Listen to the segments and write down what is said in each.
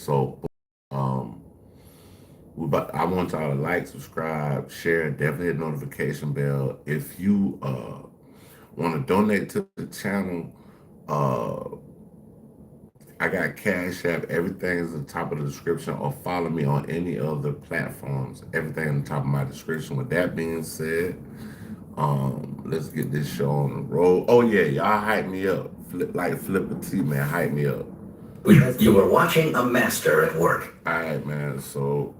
So, um, I want y'all to like, subscribe, share, definitely hit notification bell. If you want to donate to the channel, uh, I got Cash App. Everything is at the top of the description, or follow me on any other platforms. Everything in the top of my description. With that being said, let's get this show on the road. Oh yeah, y'all hype me up. Flip the T, man, hype me up. You were watching a master at work. All right, man. So,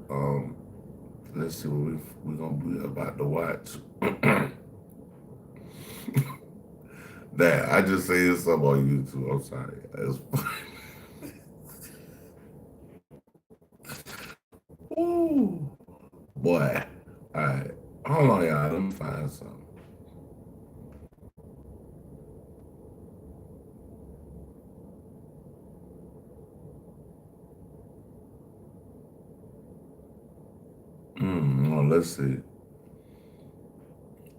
let's see what we're gonna be about to watch. That I just say something on YouTube. I'm sorry. Ooh, boy. All right, hold on, y'all. Let me find something. Let's see.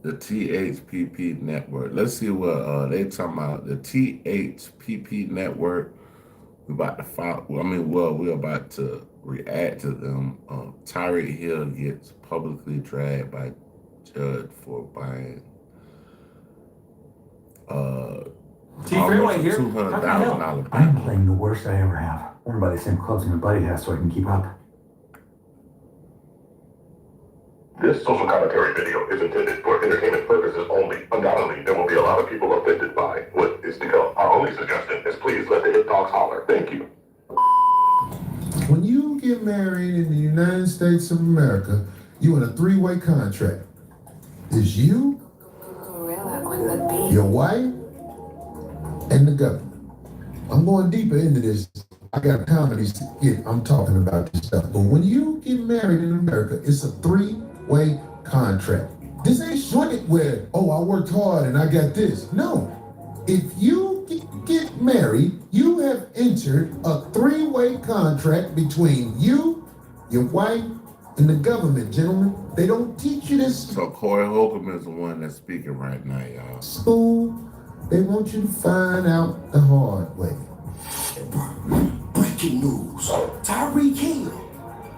The THPP network. Let's see what they talking about. The THPP network. We about to follow. We're about to react to them. Tyreek Hill gets publicly dragged by judge for buying almost a $200,000. I'm playing the worst I ever have. Worn by the same clothes my buddy has so I can keep up. This social commentary video is intended for entertainment purposes only. Undoubtedly, there will be a lot of people offended by what is to come. Our only suggestion is please let the hit dogs holler. Thank you. When you get married in the United States of America, you in a three-way contract. It's you, your wife, and the government. I'm going deeper into this. I got a comedy skit. I'm talking about this stuff. But when you get married in America, it's a three-way contract. This ain't short where, oh, I worked hard and I got this. No. If you get married, you have entered a three-way contract between you, your wife, and the government, gentlemen. They don't teach you this. So Corey Holcomb is the one that's speaking right now, y'all. School, they want you to find out the hard way. Breaking news. Tyreek Hill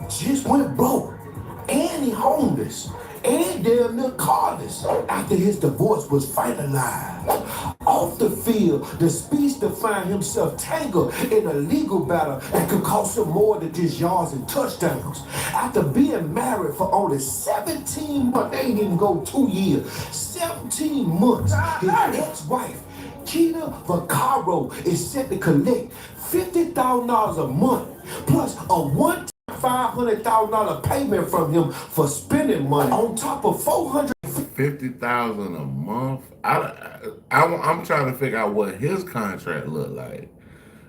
just went broke. And he homeless. And damn near carless after his divorce was finalized. Off the field, the speedster found himself tangled in a legal battle that could cost him more than just yards and touchdowns. After being married for only 17 months, they didn't even go 2 years, 17 months, his ex-wife, Keita Vaccaro, is set to collect $50,000 a month, plus a one-time $500,000 payment from him for spending money on top of $50,000 a month. I'm trying to figure out what his contract look like.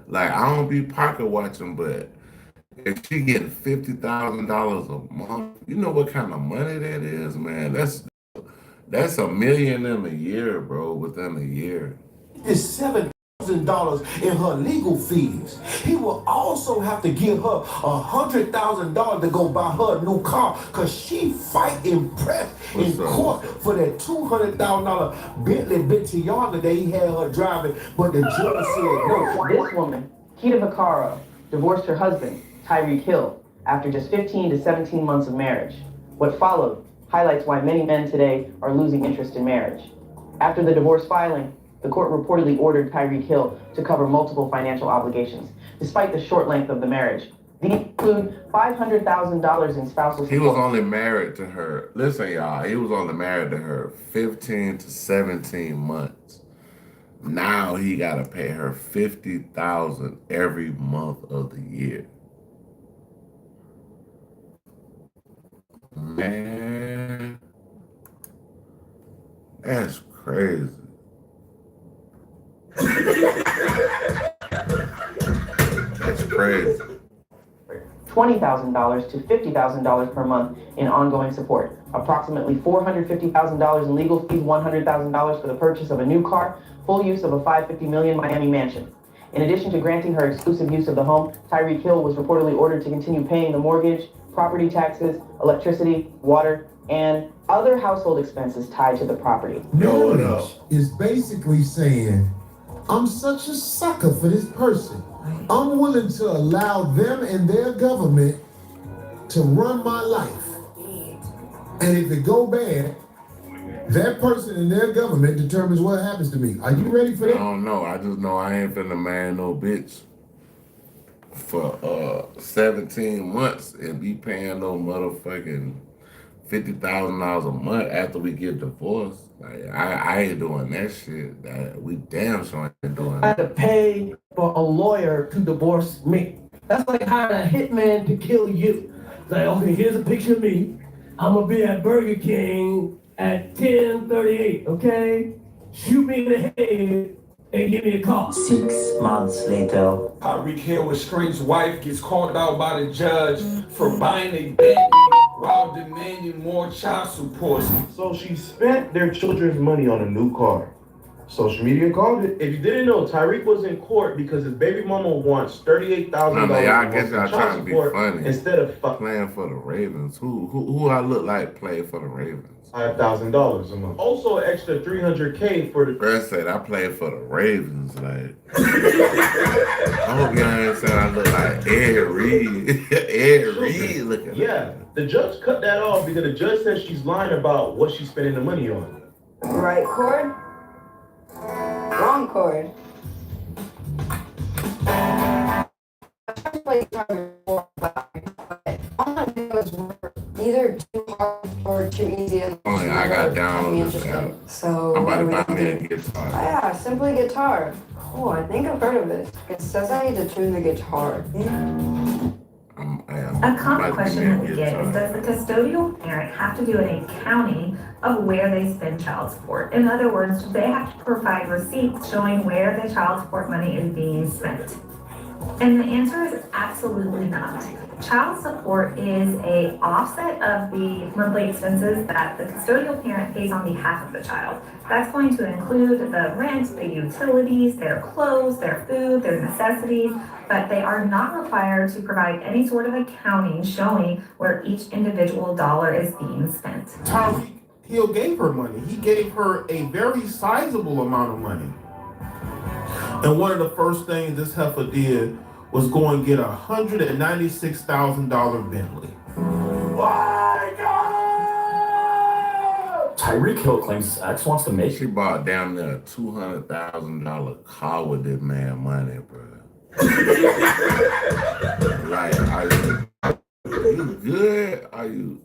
Like, I don't be pocket watching, but if she getting $50,000 a month, you know what kind of money that is, man. That's $1 million in a year, bro. Within a year. It's $7,000 in her legal fees. He will also have to give her $100,000 to go buy her a new car because she fight in court for that $200,000 Bentley Bentiana that he had her driving, but the judge said no. This woman, Keita Vaccaro, divorced her husband, Tyreek Hill, after just 15 to 17 months of marriage. What followed highlights why many men today are losing interest in marriage. After the divorce filing, the court reportedly ordered Tyreek Hill to cover multiple financial obligations, despite the short length of the marriage. These include $500,000 in spousal support. He was only married to her. Listen, y'all, he was only married to her 15 to 17 months. Now he got to pay her $50,000 every month of the year. Man, that's crazy. That's crazy. $20,000 to $50,000 per month in ongoing support, approximately $450,000 in legal fees, $100,000 for the purchase of a new car, full use of a $550 million Miami mansion. In addition to granting her exclusive use of the home, Tyreek Hill was reportedly ordered to continue paying the mortgage, property taxes, electricity, water, and other household expenses tied to the property. Marriage is basically saying I'm such a sucker for this person. I'm willing to allow them and their government to run my life. And if it go bad, that person and their government determines what happens to me. Are you ready for I that? don't know. I just know I ain't finna marry no bitch for 17 months and be paying no motherfucking $50,000 a month after we get divorced. Like I ain't doing that shit. We damn sure ain't doing I had that. to pay for a lawyer to divorce me. That's like hiring a hitman to kill you. Like, okay, here's a picture of me. I'm gonna be at Burger King at 10:38, okay? Shoot me in the head and give me a call. 6 months later. Tyreek Hill, estranged wife, gets called out by the judge for buying a Bentley while demanding more child support. So she spent their children's money on a new car. Social media called it. If you didn't know, Tyreek was in court because his baby mama wants $38,000 I guess y'all trying to be funny. instead of Playing for the Ravens. Who I look like playing for the Ravens? $5,000 a month. Also, an extra $300K for the. First said I played for the Ravens. Like, I hope y'all ain't saying I look like Ed Reed. Ed Reed looking. Yeah, the judge cut that off because the judge said she's lying about what she's spending the money on. Right cord? Wrong cord. Either too hard or too easy. Only I got down on this app. So I'm about to buy me a guitar. yeah, simply guitar. Oh, I think I've heard of it. It says I need to tune the guitar. A common question that we get is, does the custodial parent have to do an accounting of where they spend child support? In other words, do they have to provide receipts showing where the child support money is being spent? And the answer is absolutely not. Child support is an offset of the monthly expenses that the custodial parent pays on behalf of the child. That's going to include the rent, the utilities, their clothes, their food, their necessities, but they are not required to provide any sort of accounting showing where each individual dollar is being spent. Tyreek Hill gave her money. He gave her a very sizable amount of money. And one of the first things this heifer did was go and get a $196,000 Bentley. Tyreek Hill claims his ex wants to make She bought down there a $200,000 car with this man money, bro. Like, are you good? Are you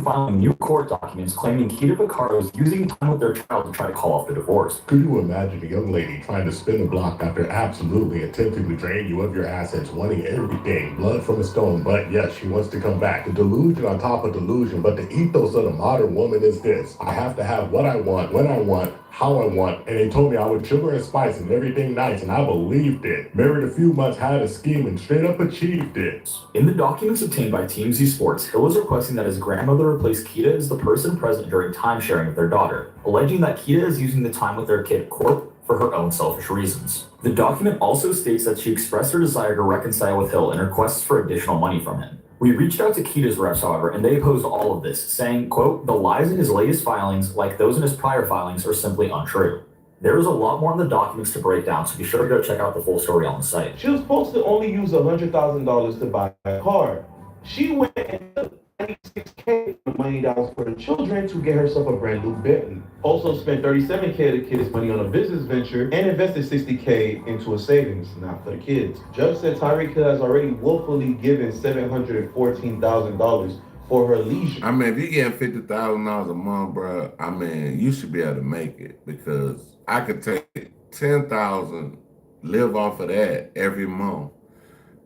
filing new court documents claiming Keita Vaccaro is using time with their child to try to call off the divorce. Could you imagine a young lady trying to spin the block after absolutely attempting to drain you of your assets, wanting everything, blood from a stone, but yes, she wants to come back. The delusion on top of delusion, but the ethos of the modern woman is this: I have to have what I want, when I want, how I want, and they told me I would sugar and spice and everything nice, and I believed it. Married a few months, had a scheme, and straight up achieved it. In the documents obtained by TMZ Sports, Hill is requesting that his grandmother replace Keita as the person present during time sharing with their daughter, alleging that Keita is using the time with their kid, Corp, for her own selfish reasons. The document also states that she expressed her desire to reconcile with Hill and requests for additional money from him. We reached out to Keita's reps, however, and they opposed all of this, saying, quote, the lies in his latest filings, like those in his prior filings, are simply untrue. There is a lot more in the documents to break down, so be sure to go check out the full story on the site. She was supposed to only use $100,000 to buy a car. She went and took $96K of money that was for the children to get herself a brand new Bentley. Also spent $37K of the kids' money on a business venture and invested $60K into a savings, not for the kids. Judge said Tyreek Hill has already willfully given $714,000 for her leisure. I mean, if you're getting $50,000 a month, bro, I mean, you should be able to make it, because I could take $10,000, live off of that every month,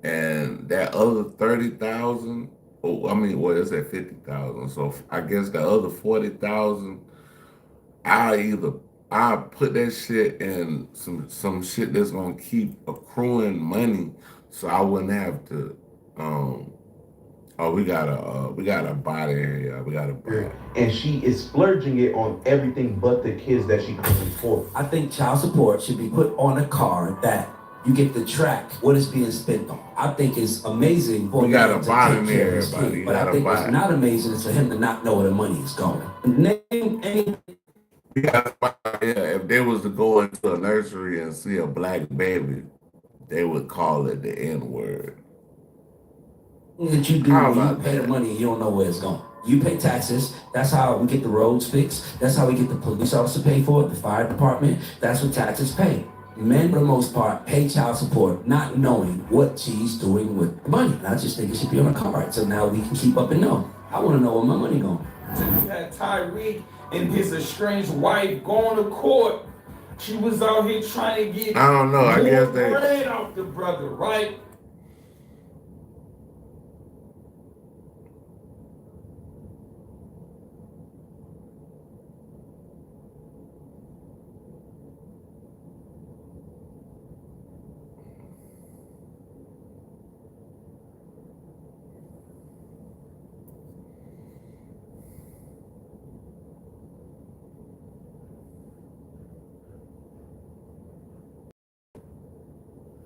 and that other $30,000. Oh, I mean, well, it's at $50,000. So I guess the other $40,000, I'll put that shit in some shit that's gonna keep accruing money, so I wouldn't have to. We got a body area. We got a body. And she is splurging it on everything but the kids that she couldn't afford. I think child support should be put on a card that you get to track what is being spent on. I think it's amazing for We got him a to body take there, care of his everybody. kid, but I think what's not amazing is for him to not know where the money is going. Name any Yeah, if they was to go into a nursery and see a black baby, they would call it the N word. That you do How when you about pay the that? money and you don't know where it's going. You pay taxes. That's how we get the roads fixed. That's how we get the police officer paid for it, the fire department. That's what taxes pay. Men, for the most part, pay child support not knowing what she's doing with the money. And I just think it should be on a card so now we can keep up and know. I want to know where my money going. You had Tyreek and his estranged wife going to court. She was out here trying to get I don't know. I guess they. bread off the brother, right?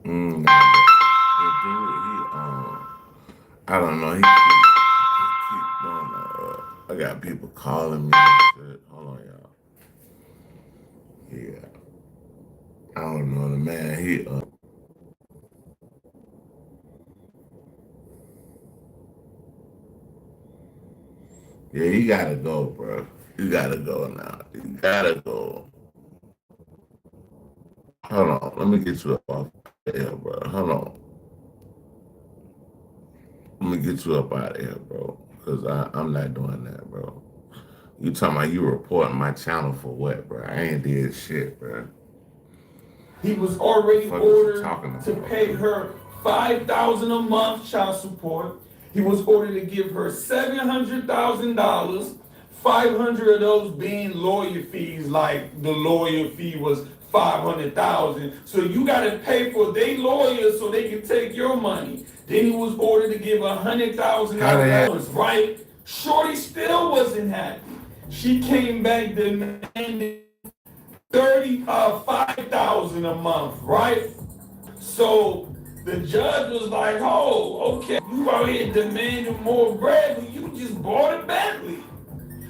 Nah, the dude, I don't know. He keep doing I got people calling me and shit. Hold on, y'all. Yeah, I don't know the man. Yeah, you gotta go, bro. You gotta go now. You gotta go. Hold on, let me get you up off here, bro. Hold on. Let me get you up out of here, bro. Because I'm not doing that, bro. You talking about you reporting my channel for what, bro? I ain't did shit, bro. He was already What the fuck is you ordered talking to about, pay bro? her $5,000 a month child support. He was ordered to give her $700,000, 500 of those being lawyer fees, like the lawyer fee was 500,000. So you got to pay for their lawyers so they can take your money. Then he was ordered to give $100,000, right? Shorty still wasn't happy. She came back demanding 5,000 a month, right? So the judge was like, oh, okay, you out here demanding more bread, but you just bought a Bentley.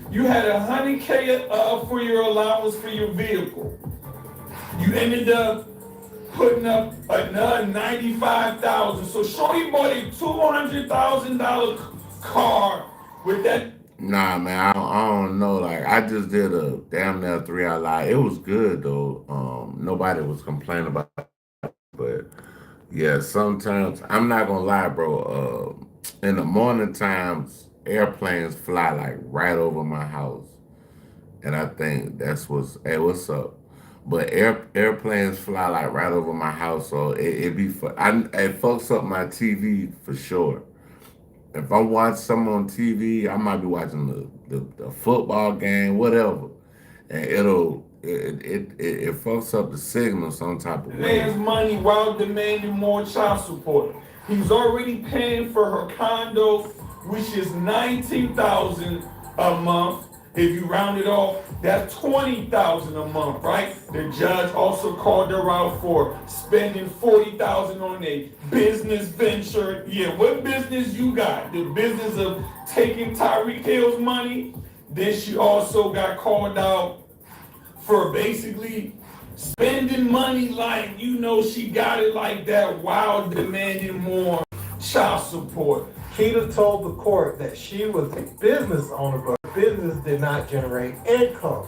You had $100K for your allowance for your vehicle. You ended up putting up another 95,000. So Shorty bought a $200,000 car with that. Nah, man, I don't know. Like, I just did a damn near 3 hour live. It was good though. Nobody was complaining about it, but yeah, sometimes I'm not gonna lie, bro. In the morning times, airplanes fly like right over my house, and I think that's hey, what's up? But airplanes fly like right over my house, so it be it fucks up my TV for sure. If I watch something on TV, I might be watching the football game, whatever, and it fucks up the signal some type of way. Man's money while demanding more child support. He's already paying for her condo, which is $19,000 a month. If you round it off, that's $20,000 a month, right? The judge also called her out for spending $40,000 on a business venture. Yeah, what business you got? The business of taking Tyreek Hill's money. Then she also got called out for basically spending money like, she got it like that while demanding more child support. Keita told the court that she was a business owner, but business did not generate income.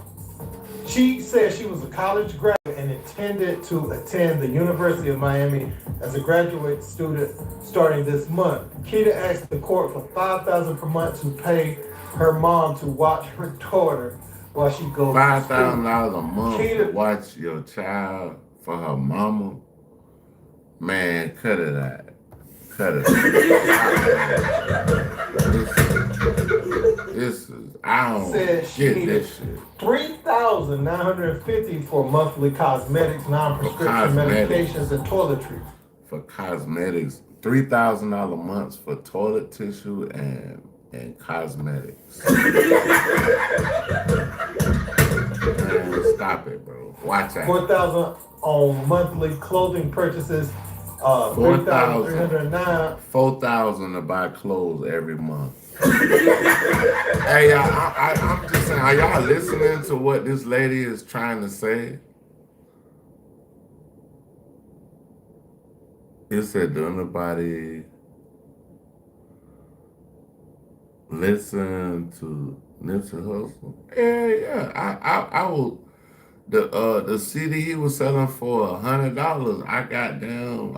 She said she was a college graduate and intended to attend the University of Miami as a graduate student starting this month. Keita asked the court for $5,000 per month to pay her mom to watch her daughter while she goes to $5,000 a month to watch your child for her mama. Man, cut it out. Cut it out. This is I don't said she get needed this shit. $3,950 for monthly cosmetics, non-prescription medications, and toiletries. For cosmetics, $3,000 months for toilet tissue and cosmetics. Man, stop it, bro. Watch out. $4,000 on monthly clothing purchases $3,309. 4,000 to buy clothes every month. Hey, I'm just saying, are y'all listening to what this lady is trying to say? It said, do anybody listen to Nipsey Hussle? Yeah. I will. The CD he was selling for $100. I got down.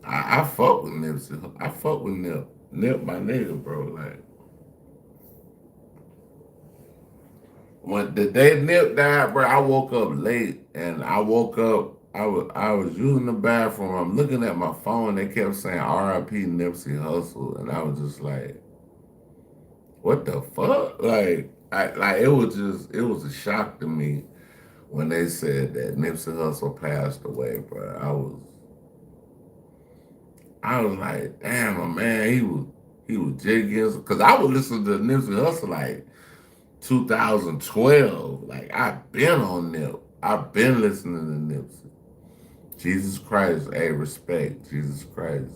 I fuck with Nipsey. I fuck with Nip. Nip my nigga, bro. Like when the day Nip died, bro, I woke up late and I woke up. I was using the bathroom. I'm looking at my phone. They kept saying R.I.P. Nipsey Hussle, and I was just like, what the fuck? Like it was a shock to me when they said that Nipsey Hussle passed away, bro. I was like, damn, my man, he was jigging, because I would listen to Nipsey Hussle like 2012. Like, I've been on Nip. I've been listening to Nipsey. Jesus Christ, hey, respect, Jesus Christ.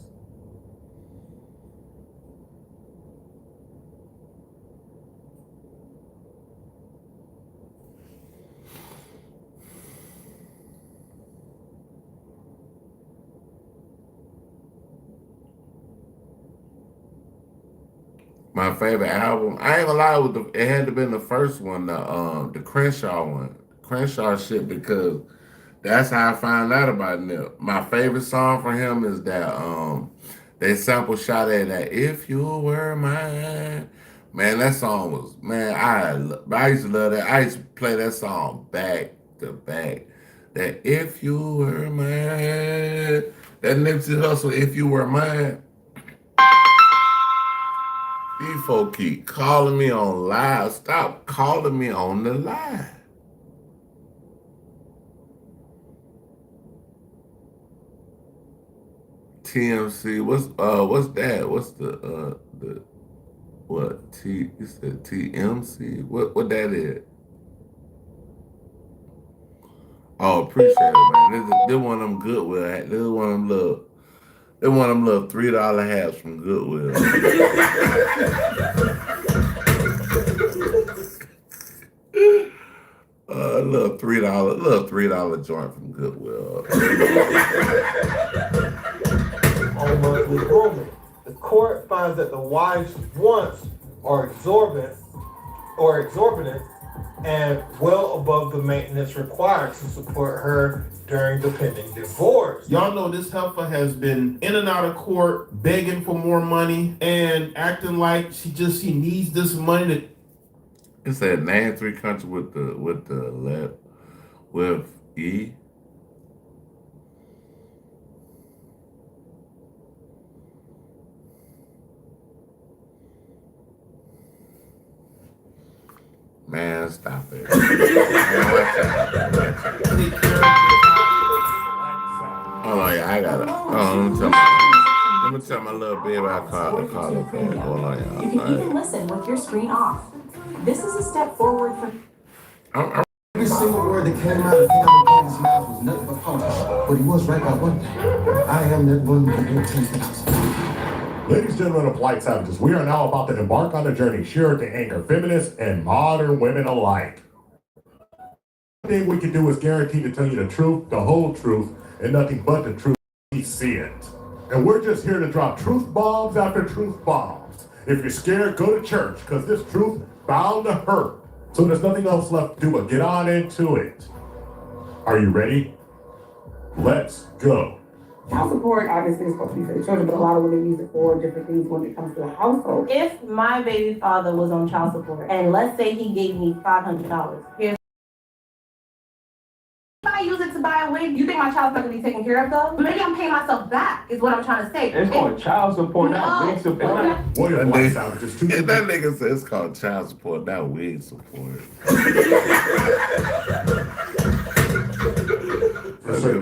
My favorite album, I ain't gonna lie, it had to been the first one, the Crenshaw one. Crenshaw shit, because that's how I found out about Nip. My favorite song from him is that they sample shot at that If You Were Mine. Man, that song was, man, I used to love that. I used to play that song back to back. That If You Were Mine. That Nipsey Hussle, If You Were Mine. These folks keep calling me on live. Stop calling me on the live. TMC, what's that? What's the what T? You said TMC? What that is? Oh, appreciate it, man. This one of them Goodwill. This is one of them little. They want them little $3 hats from Goodwill. A little $3 joint from Goodwill. On monthly grooming, the court finds that the wife's wants are exorbitant and well above the maintenance required to support her during the pending divorce. Y'all know this heifer has been in and out of court, begging for more money and acting like she needs this money to. It said name 3 countries with E. Man, stop it. Hold on, yeah, I got it. Let me tell my little baby I call it back. Hold on, y'all. You can even listen with your screen off. This is a step forward for... Every single word that came out of Calvin Cody's mouth was nothing but punch. But he was right about one thing. I am that one who can do 10,000. Ladies and gentlemen of Polite Savages, we are now about to embark on a journey sure to anchor feminists and modern women alike. The thing we can do is guarantee to tell you the truth, the whole truth, and nothing but the truth. We see it. And we're just here to drop truth bombs after truth bombs. If you're scared, go to church, because this truth bound to hurt. So there's nothing else left to do but get on into it. Are you ready? Let's go. Child support obviously is supposed to be for the children, but a lot of women use it for different things when it comes to the household. If my baby father was on child support, and let's say he gave me $500, if I use it to buy a wig, you think my child's not going to be taken care of though? But maybe I'm paying myself back, is what I'm trying to say. It's called child support, not wig support. That nigga said it's called child support, not wig support. If you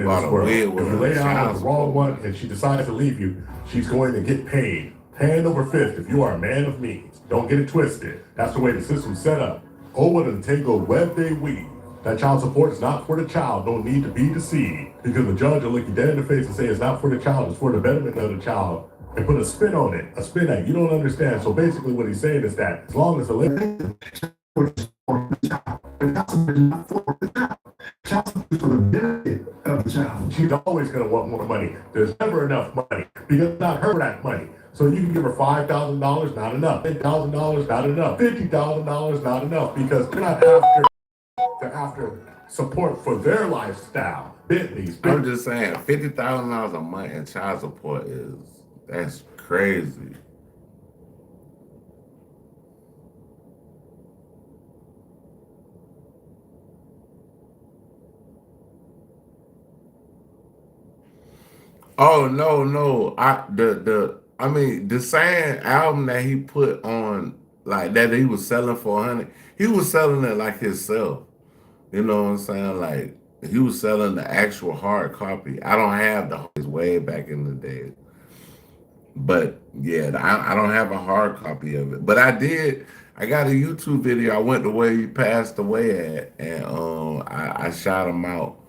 lay down with the wrong one and she decides to leave you, she's going to get paid. Hand over fist if you are a man of means. Don't get it twisted. That's the way the system's set up. Over the tangled web they weave. That child support is not for the child. No need to be deceived. Because the judge will look you dead in the face and say it's not for the child, it's for the betterment of the child. And put a spin on it, a spin that you don't understand. So basically what he's saying is that as long as the lady she's always going to want more money. There's never enough money because it's not her that money. So you can give her $5,000, not enough. $10,000, not enough. $50,000, not enough, because they're not after. They're after support for their lifestyle. Bentleys. I'm just saying, $50,000 a month in child support that's crazy. Oh no. The same album that he put on, like that he was selling for 100, he was selling it like himself. You know what I'm saying? Like he was selling the actual hard copy. I don't have the way back in the day. But yeah, I don't have a hard copy of it. But I got a YouTube video. I went to where he passed away at, and I shot him out.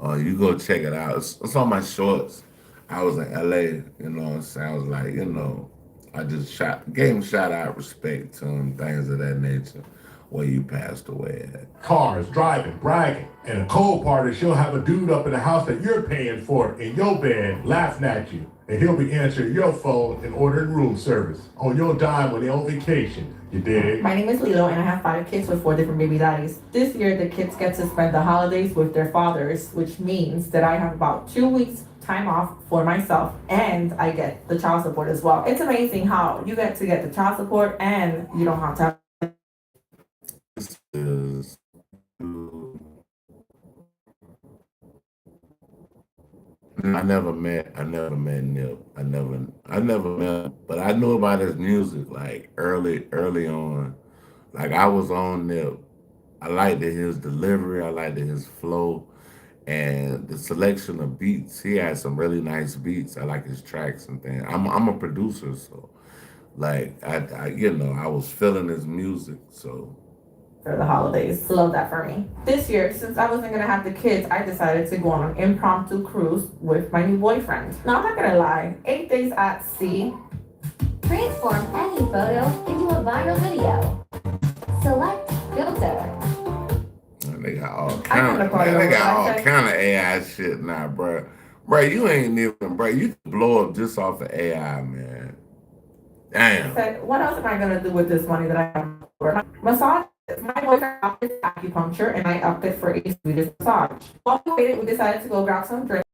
You go check it out. It's on my shorts. I was in LA, you know what I'm saying? I was like, I just gave him shout out, respect to him, things of that nature, where you passed away at. Cars, driving, bragging. And a cold part is she'll have a dude up in the house that you're paying for in your bed laughing at you. And he'll be answering your phone and ordering room service on your dime when they're on vacation. You dig? My name is Lilo, and I have 5 kids with 4 different baby daddies. This year, the kids get to spend the holidays with their fathers, which means that I have about 2 weeks time off for myself, and I get the child support as well. It's amazing how you get to get the child support and you don't have to have I never met Nip. I never met him, but I knew about his music like early on. Like I was on Nip. I liked his delivery, I liked his flow, and the selection of beats. He had some really nice beats. I like his tracks and things. I'm a producer, so like I was feeling his music, so for the holidays. Love that for me. This year, since I wasn't gonna have the kids, I decided to go on an impromptu cruise with my new boyfriend. Now, I'm not gonna lie, 8 days at sea. Transform any photo into a viral video. Select filter. They got all kind of AI shit now, bro. Bro, you ain't even, bro. You can blow up just off of AI, man. Damn. I said, what else am I gonna do with this money that I have for massage? My boyfriend opted for acupuncture, and I opted for a Swedish massage. While we waited, we decided to go grab some drinks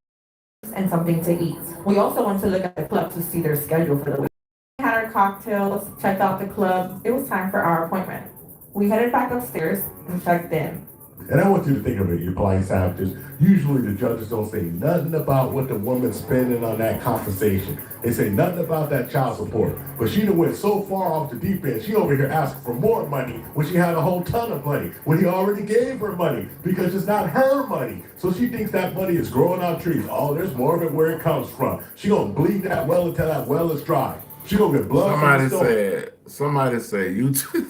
and something to eat. We also went to look at the club to see their schedule for the week. We had our cocktails, checked out the club. It was time for our appointment. We headed back upstairs and checked in. And I want you to think of it, you blind savages. Usually the judges don't say nothing about what the woman's spending on that compensation. They say nothing about that child support. But she done went so far off the deep end, she over here asking for more money when she had a whole ton of money, when he already gave her money, because it's not her money. So she thinks that money is growing on trees. Oh, there's more of it where it comes from. She gonna bleed that well until that well is dry. She gonna get blood from the stone. Somebody said you too.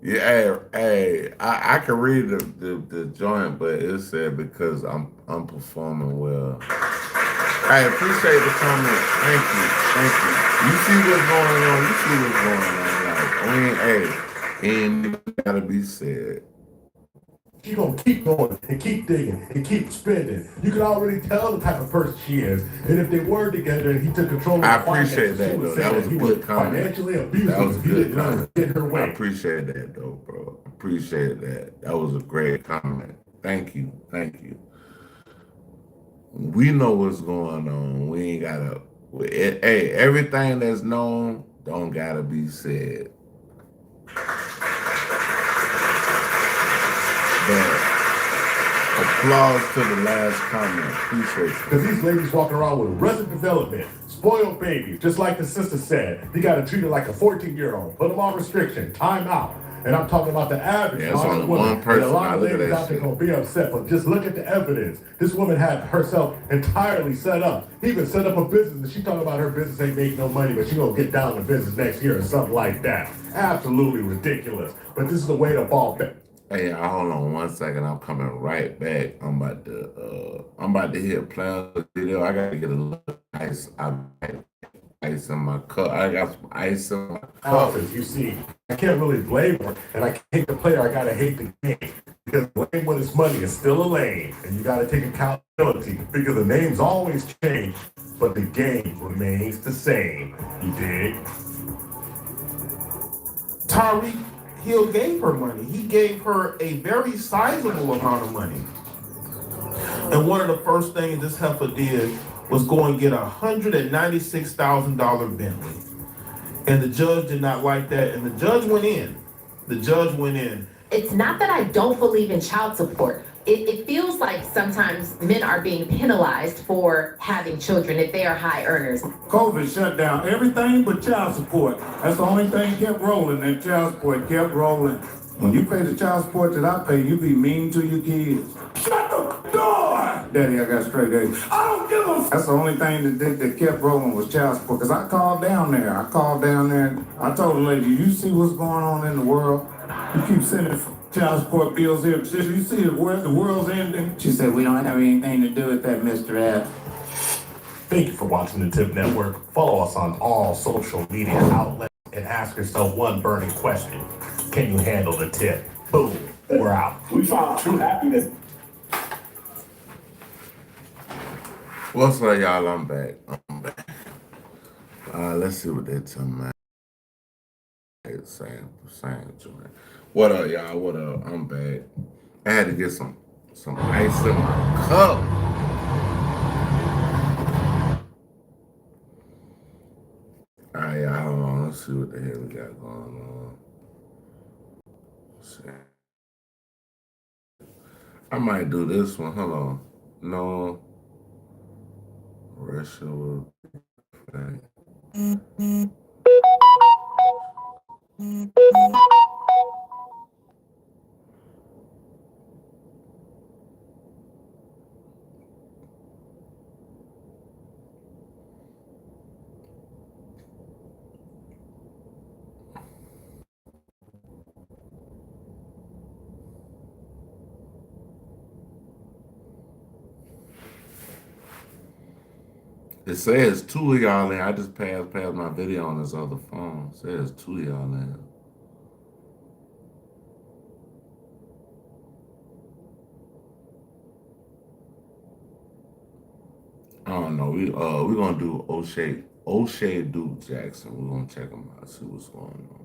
Yeah, hey, I can read the joint, but it said because I'm performing well. I appreciate the comment. Thank you. You see what's going on. Ain't gotta be said. She gonna keep going and keep digging and keep spending. You can already tell the type of person she is. And if they were together and he took control of the appreciate that, though. That was a good comment. Financially abusive. That was good. Get her way. I appreciate that, though, bro. Appreciate that. That was a great comment. Thank you. We know what's going on. We ain't gotta. Hey, everything that's known don't gotta be said. But applause to the last comment. Appreciate it. Because these ladies walking around with arrested development, spoiled babies, just like the sister said. You got to treat her like a 14-year-old. Put them on restriction. Time out. And I'm talking about the average. Yeah, it's only one person. And a lot of ladies out there going to be upset, but just look at the evidence. This woman had herself entirely set up. Even set up a business, and she talking about her business ain't making no money, but she going to get down to business next year or something like that. Absolutely ridiculous. But this is the way the ball Hey, hold on 1 second. I'm coming right back. I'm about to hit play on the video. I gotta get a little ice. I got ice in my cup. I got some ice in my cup. As you see, I can't really blame her, and I can't hate the player. I gotta hate the game because blame when it's money is still a lane, and you gotta take accountability because the names always change, but the game remains the same. You dig? Tyreek Hill gave her money. He gave her a very sizable amount of money. And one of the first things this heifer did was go and get a $196,000 Bentley. And the judge did not like that, and the judge went in. It's not that I don't believe in child support. It feels like sometimes men are being penalized for having children if they are high earners. COVID shut down everything but child support. That's the only thing kept rolling, and child support kept rolling. When you pay the child support that I pay, you be mean to your kids. Shut the door! Daddy, I got straight A's. I don't give a f. That's the only thing that kept rolling was child support. Because I called down there. And I told the lady, you see what's going on in the world? You keep sending child support bills here. Sister, you see the world's ending? She said, we don't have anything to do with that, Mr. F. Thank you for watching the Tip Network. Follow us on all social media outlets and ask yourself one burning question. Can you handle the tip? Boom. We're out. We found true happiness. What's up, y'all? I'm back. Let's see what they're talking about. Same joint. What up, y'all? What up? I'm back. I had to get some ice in my cup. All right, y'all. Hold on. Let's see what the hell we got going on. I might do this one. Hold on. No. Russia will. It says 2 of y'all in. I just passed my video on this other phone. It says 2 of y'all in. I don't know. We're gonna do O'Shea Duke Jackson. We're gonna check him out, see what's going on.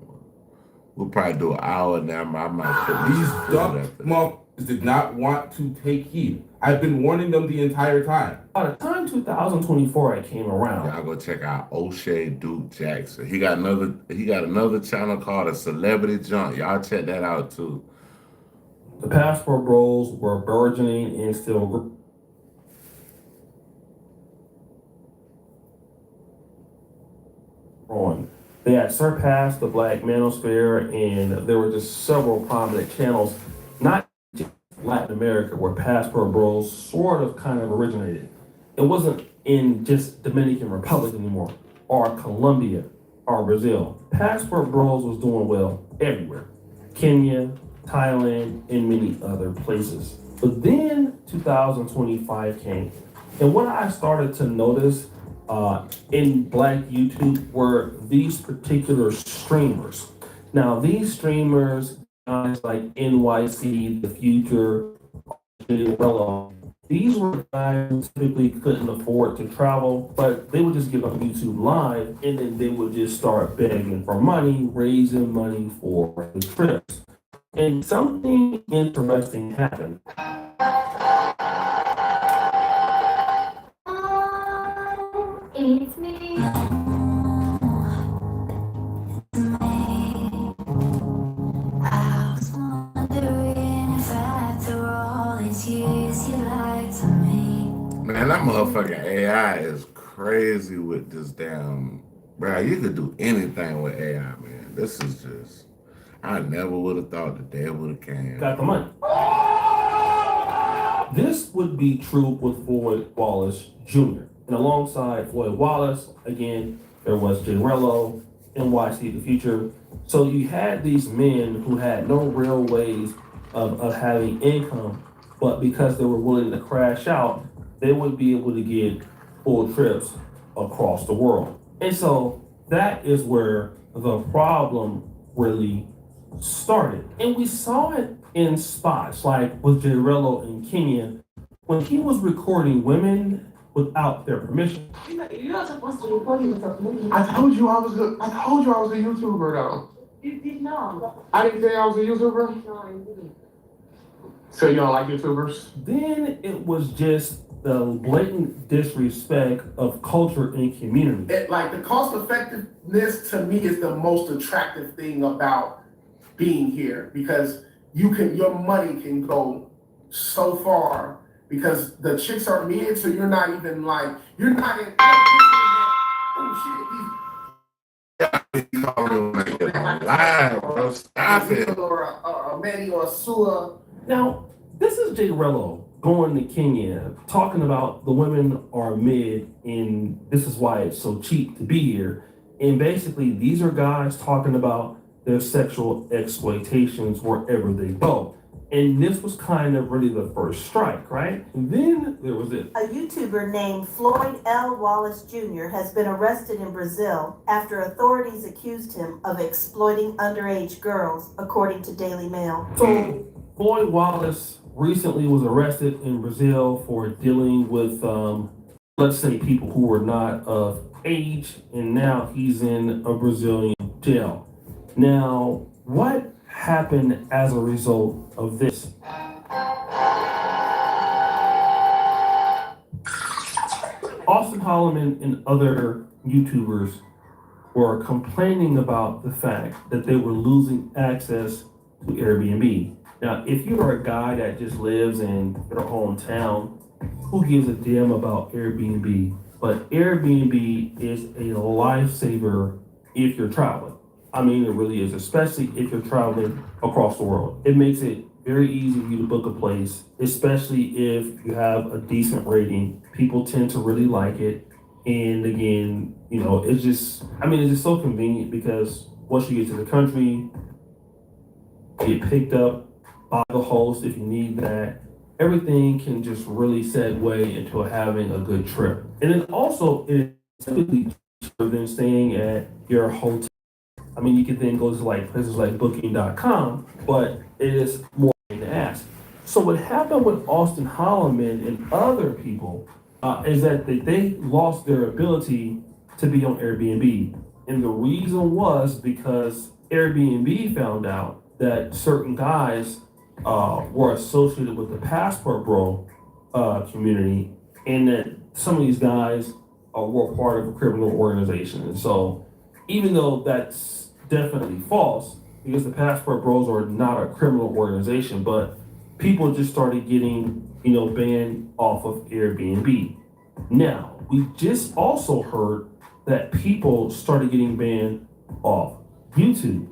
We'll probably do an hour now. I might put These dumb motherfuckers did not want to take heed. I've been warning them the entire time. By the time 2024 I came around, y'all go check out O'Shea Duke Jackson. He got another channel called A Celebrity Junk. Y'all check that out too. The Passport Bros were burgeoning and still growing. They had surpassed the Black manosphere, and there were just several prominent channels, not just Latin America, where Passport Bros sort of kind of originated. It wasn't in just Dominican Republic anymore, or Colombia, or Brazil. Passport Bros was doing well everywhere. Kenya, Thailand, and many other places. But then 2025 came, and what I started to notice in Black YouTube were these particular streamers. Now, these streamers, guys like NYC, The Future, these were guys who typically couldn't afford to travel, but they would just get on YouTube Live, and then they would just start begging for money, raising money for the trips. And something interesting happened. It's me. I was wondering if after all these years you lied to me. Man, that motherfucking AI is crazy with this damn. Bro, you could do anything with AI, man. This is just. I never would have thought the day would have came. Got the money. This would be true with Floyd Wallace Jr. And alongside Floyd Wallace, again, there was Jay Rello, NYC The Future. So you had these men who had no real ways of having income, but because they were willing to crash out, they would be able to get full trips across the world. And so that is where the problem really started. And we saw it in spots like with Jarello in Kenya when he was recording women without their permission. You're not supposed to record yourself. I told you I was a YouTuber though. You did not. I didn't say I was a YouTuber. No, you didn't. So you don't like YouTubers? Then it was just the blatant disrespect of culture and community. Like the cost effectiveness to me is the most attractive thing about being here because your money can go so far because the chicks are mid, so you're not even like you're not in. Live, bro. Stop it. Or a Manny or a Sua. Now, this is Jarello going to Kenya, talking about the women are mid, and this is why it's so cheap to be here. And basically, these are guys talking about their sexual exploitations wherever they go. And this was kind of really the first strike, right? And then there was it. A YouTuber named Floyd L. Wallace Jr. has been arrested in Brazil after authorities accused him of exploiting underage girls, according to Daily Mail. So Floyd Wallace recently was arrested in Brazil for dealing with, let's say, people who were not of age, and now he's in a Brazilian jail. Now, what happened as a result of this? Austin Holloman and other YouTubers were complaining about the fact that they were losing access to Airbnb. Now, if you are a guy that just lives in your hometown, who gives a damn about Airbnb? But Airbnb is a lifesaver if you're traveling. I mean, it really is, especially if you're traveling across the world. It makes it very easy for you to book a place, especially if you have a decent rating. People tend to really like it. And again, it's just so convenient because once you get to the country, you get picked up by the host if you need that. Everything can just really segue into having a good trip. And then also, it's typically cheaper than staying at your hotel. I mean, you can then go to like places like booking.com, but it is more than to ask. So what happened with Austin Holloman and other people is that they lost their ability to be on Airbnb. And the reason was because Airbnb found out that certain guys were associated with the Passport Bro community, and that some of these guys were part of a criminal organization. And so even though that's definitely false, because the Passport Bros are not a criminal organization, but people just started getting, banned off of Airbnb. Now, we just also heard that people started getting banned off YouTube.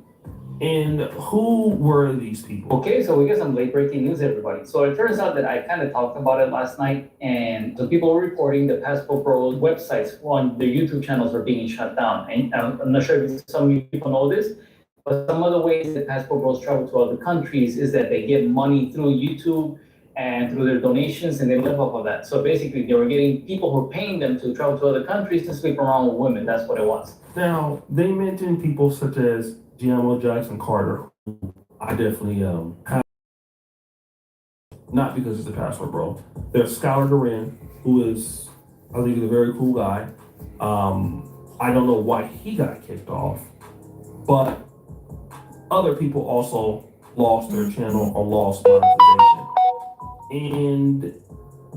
And who were these people? Okay, so we got some late breaking news, everybody. So it turns out that I kind of talked about it last night, and the people were reporting the Passport Bros websites on their YouTube channels are being shut down. And I'm not sure if some people know this, but some of the ways that Passport Bros travel to other countries is that they get money through YouTube and through their donations, and they live off of that. So basically, they were getting people who were paying them to travel to other countries to sleep around with women. That's what it was. Now, they mentioned people such as Gianmo Jackson Carter, who I definitely have, not because he's a Passport Bro. There's Skylar Duran, who is, I think, a very cool guy. I don't know why he got kicked off, but other people also lost their channel or lost monetization. And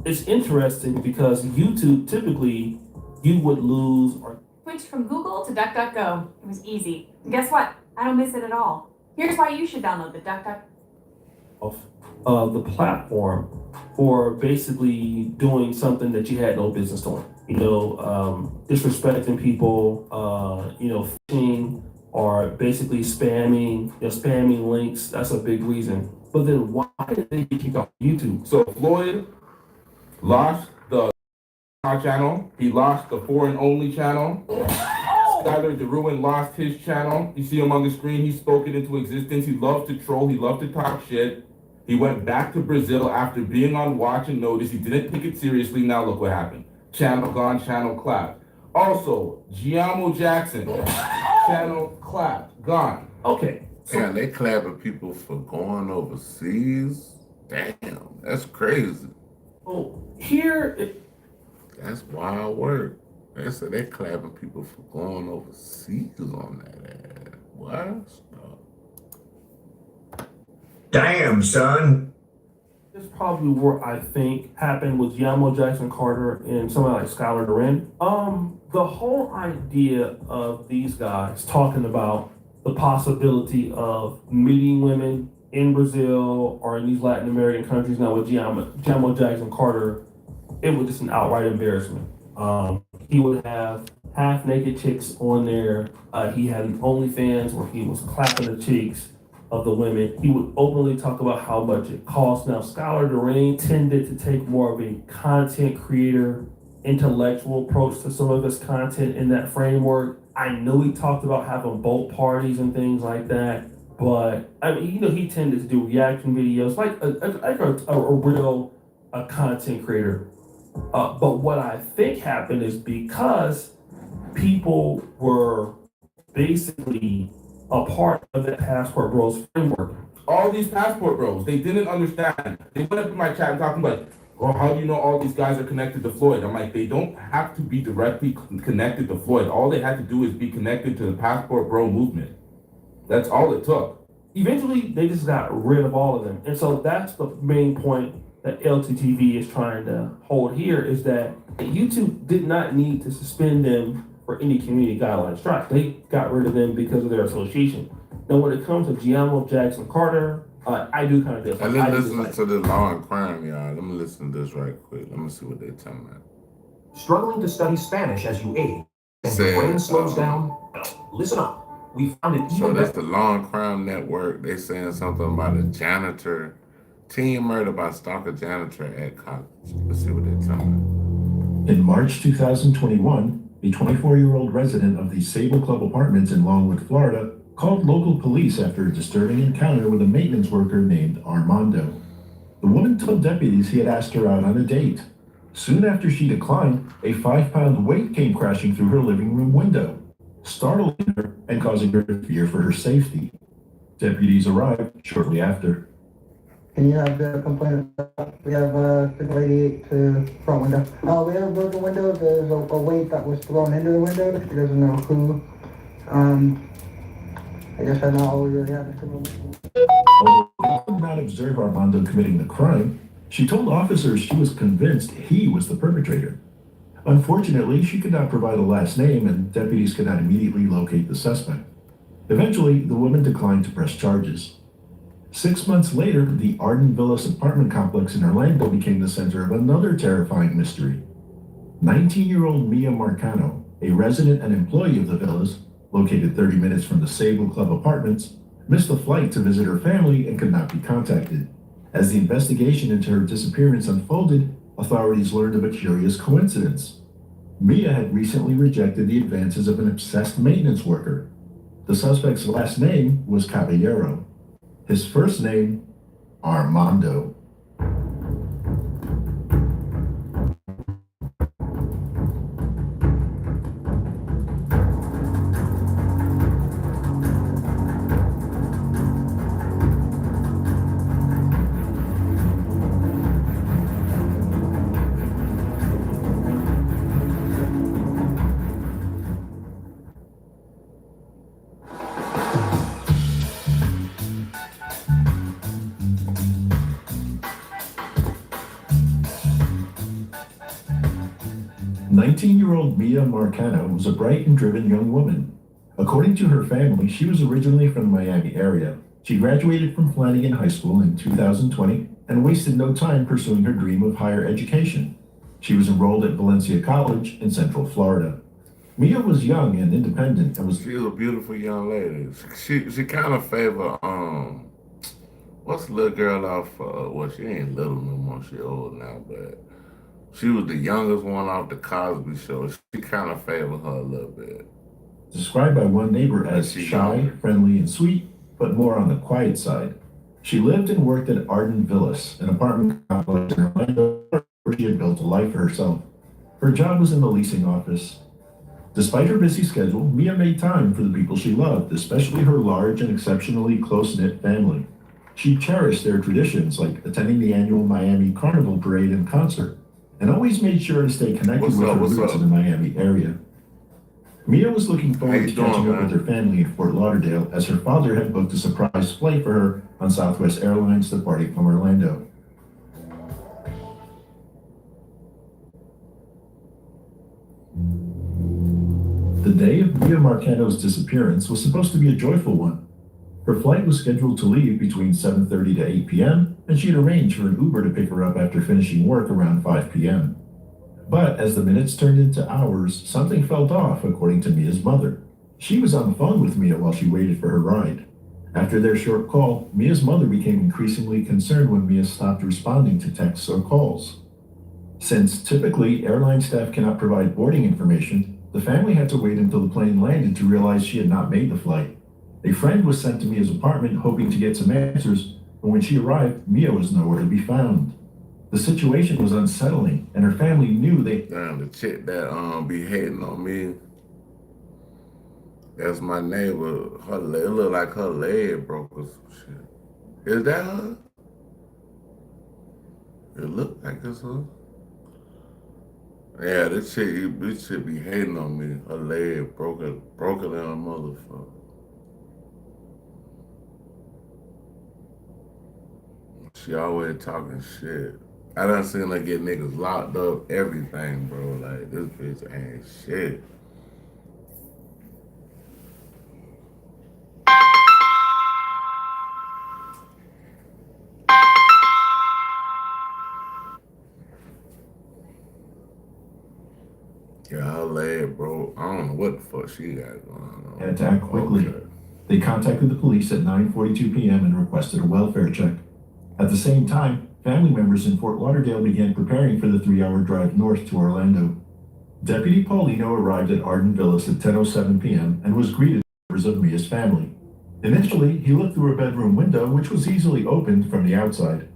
it's interesting because YouTube, typically, you would lose or Switched from Google to DuckDuckGo. It was easy. And guess what? I don't miss it at all. Here's why you should download the DuckDuck. of the platform for basically doing something that you had no business doing. Disrespecting people, phishing, or basically spamming links. That's a big reason. But then why did they get kicked off YouTube? So Floyd lost the channel. He lost the foreign only channel. Skylar DeRuin lost his channel. You see him on the screen. He spoke it into existence. He loved to troll. He loved to talk shit. He went back to Brazil after being on watch and notice. He didn't take it seriously. Now look what happened. Channel gone, channel clapped. Also, Giamo Jackson, channel clapped, gone. Okay. Damn, they clapping people for going overseas? Damn, that's crazy. Oh, here... That's wild work. They said they clapping people for going overseas on that ad. What? Damn, son. This is probably what I think happened with Yamo Jackson Carter and somebody like Skylar Duran. The whole idea of these guys talking about the possibility of meeting women in Brazil or in these Latin American countries now with Yamo Jackson Carter, it was just an outright embarrassment. He would have half naked chicks on there. He had an OnlyFans where he was clapping the cheeks of the women. He would openly talk about how much it cost. Now, Skylar Duran tended to take more of a content creator, intellectual approach to some of his content in that framework. I know he talked about having boat parties and things like that, but I mean, he tended to do reaction videos like a real content creator. But what I think happened is because people were basically a part of that Passport Bros framework. All these Passport Bros, they didn't understand. They went up in my chat and talking like, well, how do you know all these guys are connected to Floyd? I'm like, they don't have to be directly connected to Floyd. All they had to do is be connected to the Passport Bro movement. That's all it took. Eventually, they just got rid of all of them. And so that's the main point that LTTV is trying to hold here, is that YouTube did not need to suspend them for any community guideline strike. They got rid of them because of their association. Now, when it comes to Giamo Jackson Carter, I do kind of this. And then listen to the Law and Crime, y'all. Let me listen to this right quick. Let me see what they're telling me. Struggling to study Spanish as you age and your brain slows down? Listen up. We found it even So that's the Law and Crime Network. They saying something about a janitor. Teen murder by stalker janitor at college. Let's see what they're telling me. In March 2021, a 24-year-old resident of the Sable Club Apartments in Longwood, Florida, called local police after a disturbing encounter with a maintenance worker named Armando. The woman told deputies he had asked her out on a date. Soon after she declined, a 5-pound weight came crashing through her living room window, startling her and causing her to fear for her safety. Deputies arrived shortly after. Can you have the complaint? We have 688 to front window. We have a broken window. There's a weight that was thrown into the window. She doesn't know who. I guess that's not all we really have to know. Although she did not observe Armando committing the crime, she told officers she was convinced he was the perpetrator. Unfortunately, she could not provide a last name, and deputies could not immediately locate the suspect. Eventually, the woman declined to press charges. 6 months later, the Arden Villas apartment complex in Orlando became the center of another terrifying mystery. 19-year-old Mia Marcano, a resident and employee of the villas, located 30 minutes from the Sable Club Apartments, missed a flight to visit her family and could not be contacted. As the investigation into her disappearance unfolded, authorities learned of a curious coincidence. Mia had recently rejected the advances of an obsessed maintenance worker. The suspect's last name was Caballero. His first name, Armando. 19-year-old Mia Marcano was a bright and driven young woman. According to her family, she was originally from the Miami area. She graduated from Flanagan High School in 2020 and wasted no time pursuing her dream of higher education. She was enrolled at Valencia College in Central Florida. Mia was young and independent and was... She was a beautiful young lady. She kind of favor, what's the little girl off, well, she ain't little no more, she old now, but she was the youngest one off the Cosby Show. She kind of favored her a little bit. Described by one neighbor as shy, friendly, and sweet, but more on the quiet side. She lived and worked at Arden Villas, an apartment complex in Orlando where she had built a life for herself. Her job was in the leasing office. Despite her busy schedule, Mia made time for the people she loved, especially her large and exceptionally close-knit family. She cherished their traditions, like attending the annual Miami Carnival Parade and concert, and always made sure to stay connected with her roots in the Miami area. Mia was looking forward to catching up with her family in Fort Lauderdale, as her father had booked a surprise flight for her on Southwest Airlines departing from Orlando. The day of Mia Marcano's disappearance was supposed to be a joyful one. Her flight was scheduled to leave between 7:30 to 8 p.m., and she had arranged for an Uber to pick her up after finishing work around 5 p.m. But as the minutes turned into hours, something felt off, according to Mia's mother. She was on the phone with Mia while she waited for her ride. After their short call, Mia's mother became increasingly concerned when Mia stopped responding to texts or calls. Since typically airline staff cannot provide boarding information, the family had to wait until the plane landed to realize she had not made the flight. A friend was sent to Mia's apartment hoping to get some answers, but when she arrived, Mia was nowhere to be found. The situation was unsettling, and her family knew they... Damn, the chick that be hating on me, that's my neighbor. Her leg, it look like her leg broke or some shit. Is that her? It look like it's her. Yeah, this chick be hating on me. Her leg broken than a motherfucker. She always talking shit. I done seen her get niggas locked up, everything, bro. Like, this bitch ain't shit. Yeah, her leg, bro. I don't know what the fuck she got going on. Had to act quickly. Okay. They contacted the police at 9:42 p.m. and requested a welfare check. At the same time, family members in Fort Lauderdale began preparing for the 3-hour drive north to Orlando. Deputy Paulino arrived at Arden Villas at 10:07 p.m. and was greeted by members of Mia's family. Initially, he looked through a bedroom window, which was easily opened from the outside.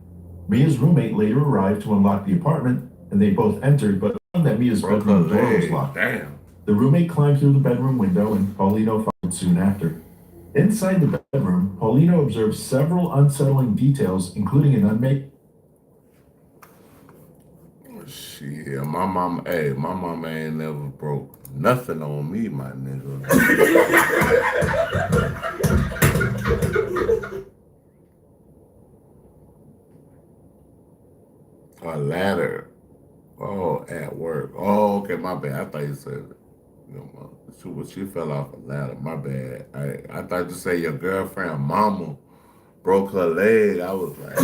Mia's roommate later arrived to unlock the apartment, and they both entered, but found that Mia's bedroom door was locked. Damn. The roommate climbed through the bedroom window, and Paulino followed soon after. Inside the bedroom, Paulino observed several unsettling details, including an unmade... Shit, my mama ain't never broke nothing on me, my nigga. A ladder. Oh, at work. Oh, okay, my bad. I thought you said she fell off a ladder. My bad. I thought you said your girlfriend mama broke her leg. I was like, I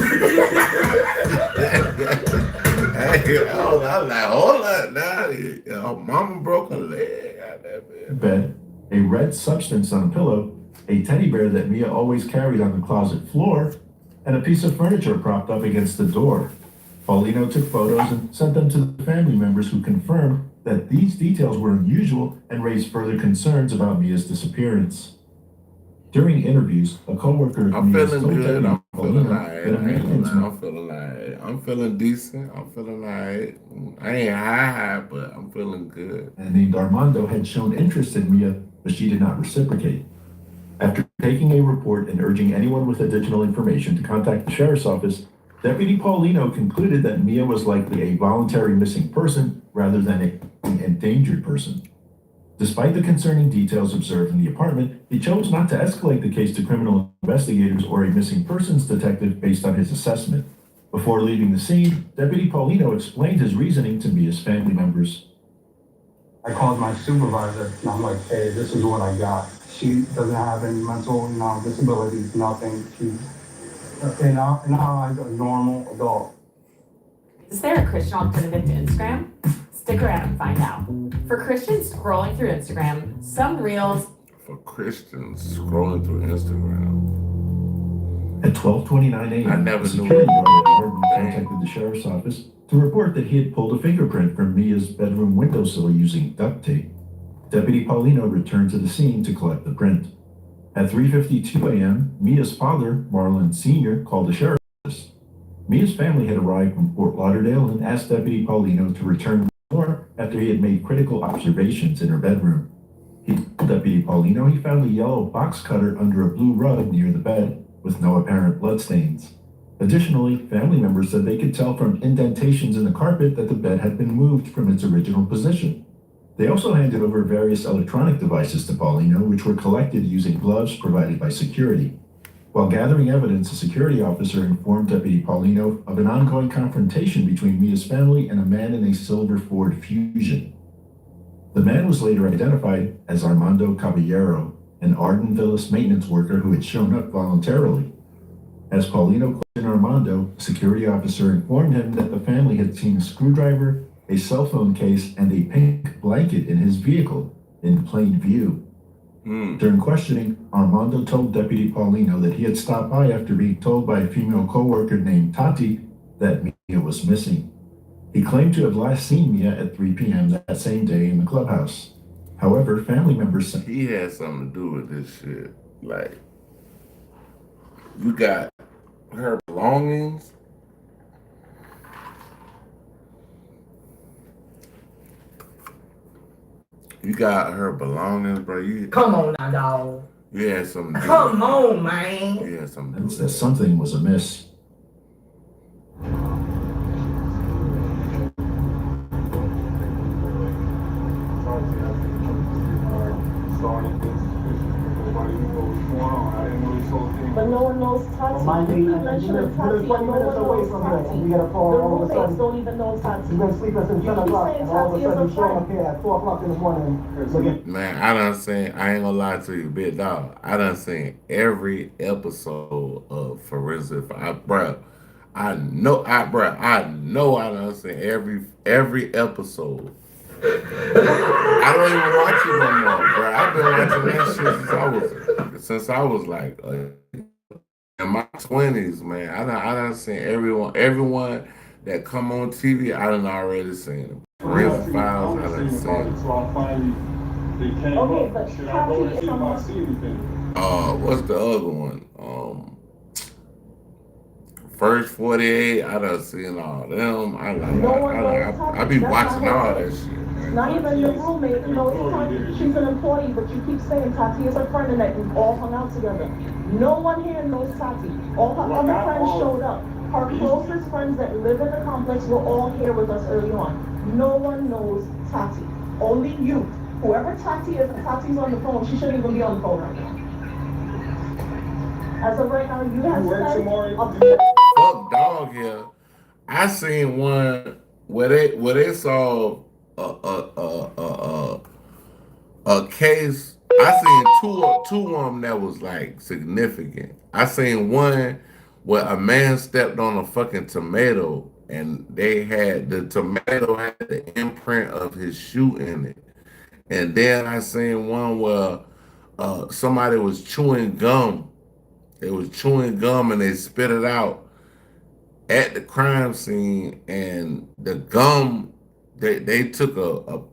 was like, hold up now. Your mama broke her leg out that bed. A red substance on a pillow, a teddy bear that Mia always carried on the closet floor, and a piece of furniture propped up against the door. Paulino took photos and sent them to the family members, who confirmed that these details were unusual and raised further concerns about Mia's disappearance. During interviews, a co-worker I'm Mia's feeling told good. I'm feeling like I'm feeling decent. I'm feeling like I ain't high, but I'm feeling good. And named Armando had shown interest in Mia, but she did not reciprocate. After taking a report and urging anyone with additional information to contact the sheriff's office, Deputy Paulino concluded that Mia was likely a voluntary missing person rather than an endangered person. Despite the concerning details observed in the apartment, he chose not to escalate the case to criminal investigators or a missing persons detective based on his assessment. Before leaving the scene, Deputy Paulino explained his reasoning to Mia's family members. I called my supervisor and I'm like, hey, this is what I got. She doesn't have any mental, disabilities, nothing. She's in our eyes a normal adult. Is there a Christian alternative to Instagram? Stick around and find out. For Christians scrolling through Instagram, some reels... For Christians scrolling through Instagram. At 12:29 a.m., I never the security guard at Arden contacted the sheriff's office to report that he had pulled a fingerprint from Mia's bedroom windowsill using duct tape. Deputy Paulino returned to the scene to collect the print. At 3:52 a.m., Mia's father, Marlon Sr., called the sheriff's office. Mia's family had arrived from Fort Lauderdale and asked Deputy Paulino to return more after he had made critical observations in her bedroom. He told Deputy Paulino he found a yellow box cutter under a blue rug near the bed, with no apparent bloodstains. Additionally, family members said they could tell from indentations in the carpet that the bed had been moved from its original position. They also handed over various electronic devices to Paulino, which were collected using gloves provided by security. While gathering evidence, a security officer informed Deputy Paulino of an ongoing confrontation between Mia's family and a man in a silver Ford Fusion. The man was later identified as Armando Caballero, an Arden Villas maintenance worker who had shown up voluntarily. As Paulino questioned Armando, a security officer informed him that the family had seen a screwdriver, a cell phone case, and a pink blanket in his vehicle, in plain view. During questioning, Armando told Deputy Paulino that he had stopped by after being told by a female co-worker named Tati that Mia was missing. He claimed to have last seen Mia at 3 p.m. that same day in the clubhouse. However, family members said he had something to do with this shit. Like, you got her belongings. You got her belongings, bro. You come on now, dog. You had something. Come on, man. You had something. that something was amiss. But no one knows Tati. You keep mentioning Tati, but no one knows Tati. The roommates don't even know Tati. You've been sleeping since 10 o'clock, and all of a sudden you showing up here at 4 o'clock in the morning. Man, I done seen, I ain't gonna lie to you, big dog. I done seen every episode of Forensic. Bruh, I know I done seen every episode. I don't even watch it no more, bro. I've been watching that shit since I was like in my 20s, man. I done seen everyone that come on TV. I done already seen them. Forensic Files, I done seen them. Okay, but Tati is someone. What's the other one? First 48, I done seen all them. I be watching all that shit. Not even your roommate, you know, she's an employee, but you keep saying Tati is her friend and that you've all hung out together. No one here knows Tati. All her other friends showed up. Her closest friends that live in the complex were all here with us early on. No one knows Tati. Only you. Whoever Tati is, and Tati's on the phone, she shouldn't even be on the phone right now. As of right now, you have said fuck dog here. I seen one where they saw a case. I seen two of them that was like significant. I seen one where a man stepped on a fucking tomato and the tomato had the imprint of his shoe in it. And then I seen one where somebody was chewing gum. They was chewing gum and they spit it out at the crime scene, and the gum, they took a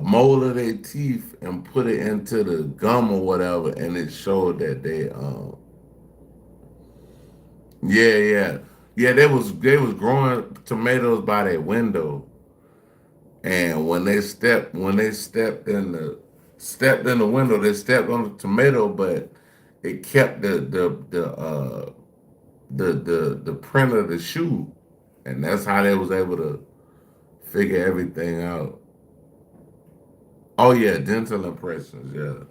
mold of their teeth and put it into the gum or whatever, and it showed that they they was growing tomatoes by their window, and when they stepped in the window, they stepped on the tomato, but it kept the print of the shoe, and that's how they was able to figure everything out. Oh yeah, dental impressions, yeah.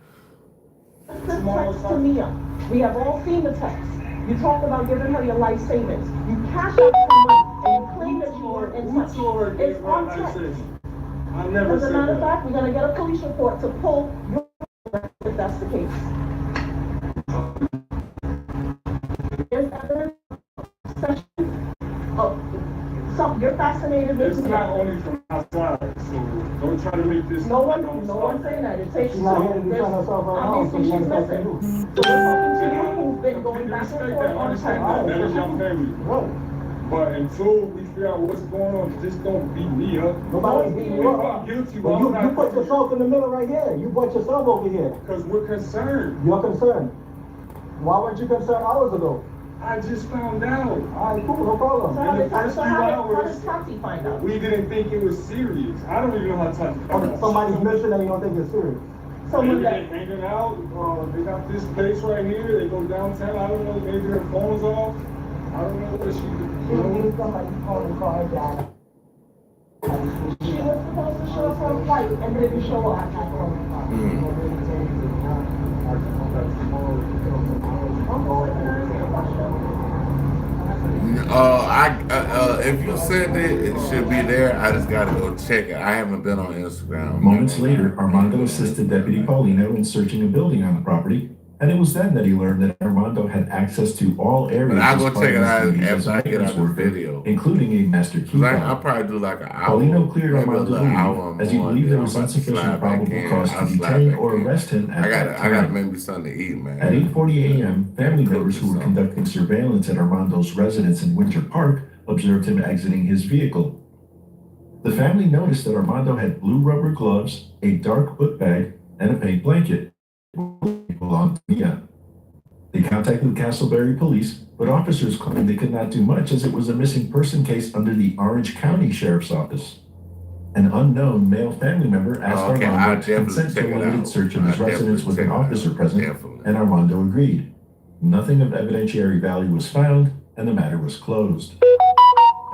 This text to Mia. We have all seen the text. You talk about giving her your life savings. You cash out some money and you claim that you were in touch. It's on text. As a matter of fact, we're gonna get a police report to pull your if that's the case. There's evidence you're fascinated with. It's not only from outside, so don't try to make this. No one saying that. It takes. Obviously, she's missing. So we're talking to you who's been going back and forth on time. That is your family. But until we figure out what's going on, just don't beat me up. Nobody's beating you up. I'm guilty, you put yourself in the middle right here. You brought yourself over here. Because we're concerned. You're concerned. Why weren't you concerned hours ago? I just found out. All right, cool, no problem. So how did Tati find out? We didn't think it was serious. I don't even know how Tati. Okay, somebody's missing and you don't think it's serious. Maybe they're hanging out. They got this place right here. They go downtown. I don't know. Maybe her phone's off. I don't know what she did. She used somebody's phone and called dad. She was supposed to show up for a flight and didn't show up. If you send it, it should be there. I just gotta go check it. I haven't been on Instagram. Moments later, Armando assisted Deputy Paulino in searching a building on the property, and it was then that he learned that Armando had access to all areas. But I'll go as part check it of his out duties as after a I get maintenance out the worker, video. including a master key fob. I'll probably do like an hour. Paulino cleared maybe a Armando to little hour leave, as he more, believed there then was I'm about to insufficient slide back probable in. cause I'll to slide detain back or in. arrest him at that I got time. maybe something to eat, man. At 8:40 a.m., family members who were conducting surveillance at Armando's residence in Winter Park observed him exiting his vehicle. The family noticed that Armando had blue rubber gloves, a dark book bag, and a pink blanket. It belonged to Mia. They contacted Castleberry police, but officers claimed they could not do much as it was a missing person case under the Orange County Sheriff's Office. An unknown male family member asked Armando to consent to a limited search of his residence with an officer present, and Armando agreed. Nothing of evidentiary value was found, and the matter was closed.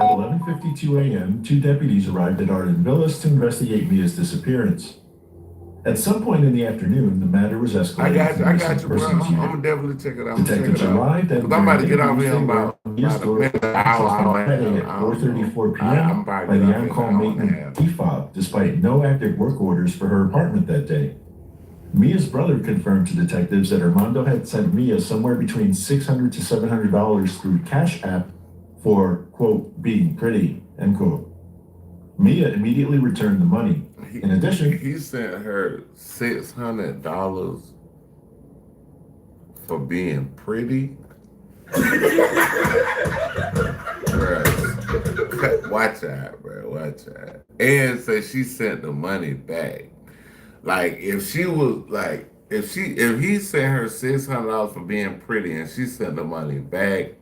At 11:52 a.m., 2 deputies arrived at Arden Villas to investigate Mia's disappearance. At some point in the afternoon, the matter was escalated to the missing persons unit. I'm gonna definitely check it out. Detectives arrived and I'm about to get off here during about a minute, hour. at 4:34 p.m. by the on-call maintenance key fob, despite no active work orders for her apartment that day. Mia's brother confirmed to detectives that Armando had sent Mia somewhere between $600 to $700 through Cash App for, quote, being pretty, end quote. Mia immediately returned the money. In addition, he sent her $600 for being pretty. Bruh, watch out, bro. Watch out. And said she sent the money back. Like if she was like if he sent her $600 for being pretty and she sent the money back,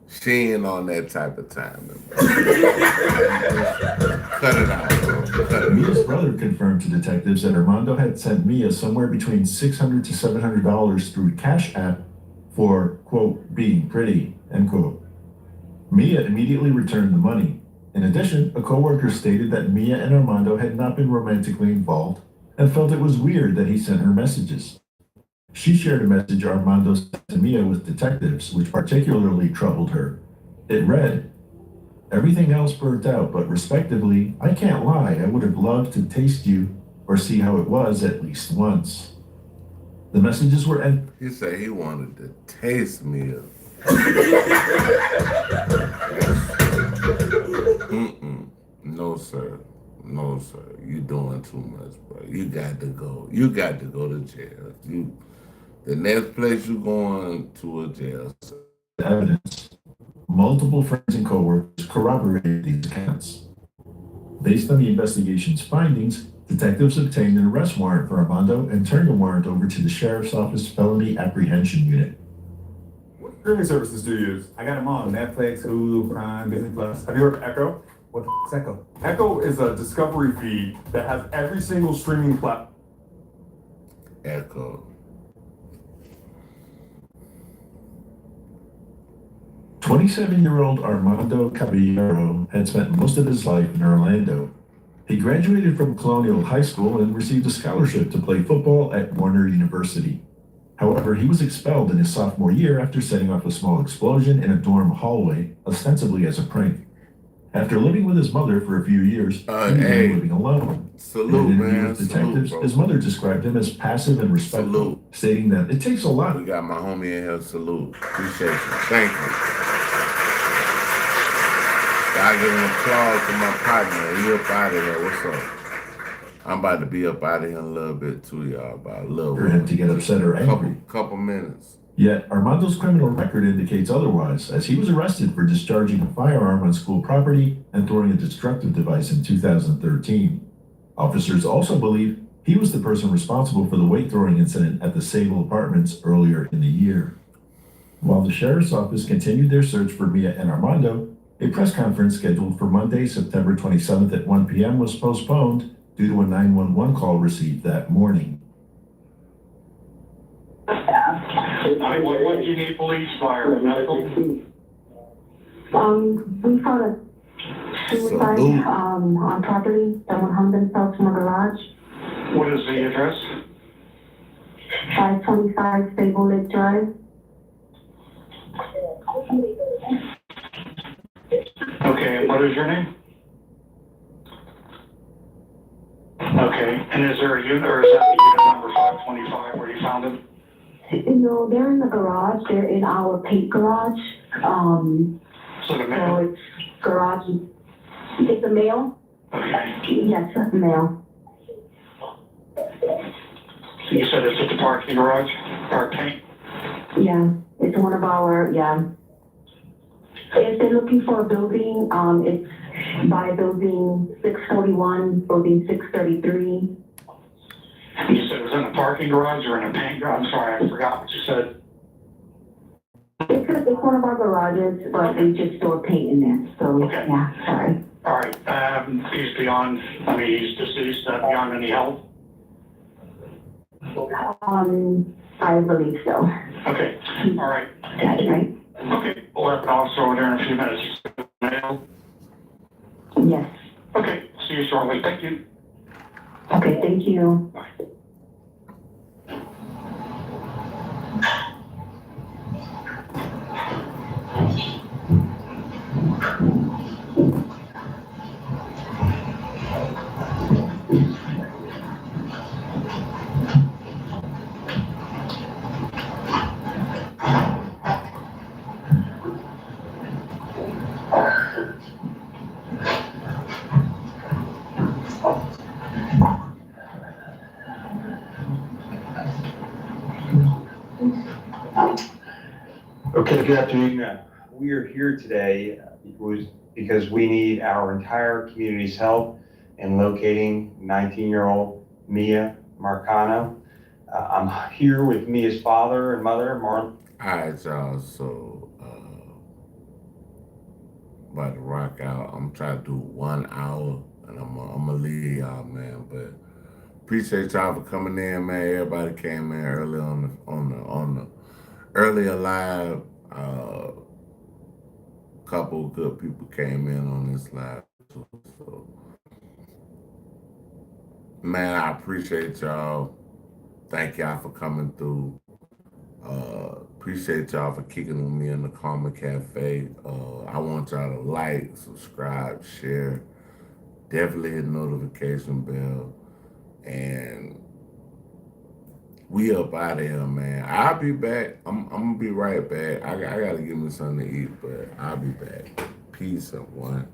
she ain't on that type of time. Cut it out, bro. Mia's brother confirmed to detectives that Armando had sent Mia somewhere between $600 to $700 through Cash App for, quote, being pretty, end quote. Mia immediately returned the money. In addition, a coworker stated that Mia and Armando had not been romantically involved and felt it was weird that he sent her messages. She shared a message Armando sent to Mia with detectives, which particularly troubled her. It read, "Everything else burnt out, but respectively, I can't lie, I would have loved to taste you or see how it was at least once." The messages were He said he wanted to taste Mia. No, sir. No, sir. You doing too much, bro. You got to go. You got to go to jail. The next place you going to a jail. Evidence. Multiple friends and coworkers corroborated these accounts. Based on the investigation's findings, detectives obtained an arrest warrant for Armando and turned the warrant over to the Sheriff's Office Felony Apprehension Unit. What streaming services do you use? I got them all: Netflix, Hulu, Prime, Disney Plus. Have you heard of Echo? What the f*** is Echo? Echo is a discovery feed that has every single streaming platform. Echo. 27-year-old Armando Caballero had spent most of his life in Orlando. He graduated from Colonial High School and received a scholarship to play football at Warner University. However, he was expelled in his sophomore year after setting off a small explosion in a dorm hallway, ostensibly as a prank. After living with his mother for a few years, he began living alone. Salute, in an interview man. with detectives, Salute, his mother described him as passive and respectful, stating that it takes a lot. We got my homie in here. Salute. Appreciate you. Thank you. I give an applause to my partner. He up out of here. What's up? I'm about to be up out of here in a little bit too, y'all. About a little For him to get upset or angry. Couple minutes. Yet, Armando's criminal record indicates otherwise, as he was arrested for discharging a firearm on school property and throwing a destructive device in 2013. Officers also believe He was the person responsible for the weight throwing incident at the Sable Apartments earlier in the year. While the sheriff's office continued their search for Mia and Armando, a press conference scheduled for Monday, September 27th at 1 p.m. was postponed due to a 911 call received that morning. What do you need police, fire, medical? We found a suicide on property. Someone hung themselves from a garage. What is the address? 525 Stable Lake Drive. Okay, and what is your name? Okay, and is there a unit, or is that the unit number 525 where you found him? No, they're in the garage. They're in our paint garage. So the male? So it's garage. It's a male? Okay. Yes, it's a male. You said it's at the parking garage, park paint? Yeah, it's one of our, If they're looking for a building, it's by building 641, building 633. You said it was in a parking garage or in a paint garage? I'm sorry, I forgot what you said. It's one of our garages, but they just store paint in there, so, Okay. yeah, sorry. All right, he's beyond, he's deceased, beyond any help? I believe so. Okay, all right. That's right. Okay, we'll have an officer over there in a few minutes. Yes. Okay, see you shortly. Thank you. Okay, thank you. Bye. Okay, good afternoon. We are here today because we need our entire community's help in locating 19-year-old Mia Marcano. I'm here with Mia's father and mother, Marlon. All right, y'all. So, about to rock out. I'm trying to do 1 hour, and I'm gonna leave y'all, man. But appreciate y'all for coming in, man. Everybody came in early on the earlier live. Couple good people came in on this live. So, man, I appreciate y'all. Thank y'all for coming through. Appreciate y'all for kicking with me in the Karma Cafe. I want y'all to like, subscribe, share. Definitely hit the notification bell. And we up out of here, man. I'll be back. I'm gonna be right back. I gotta give me something to eat, but I'll be back. Peace, everyone.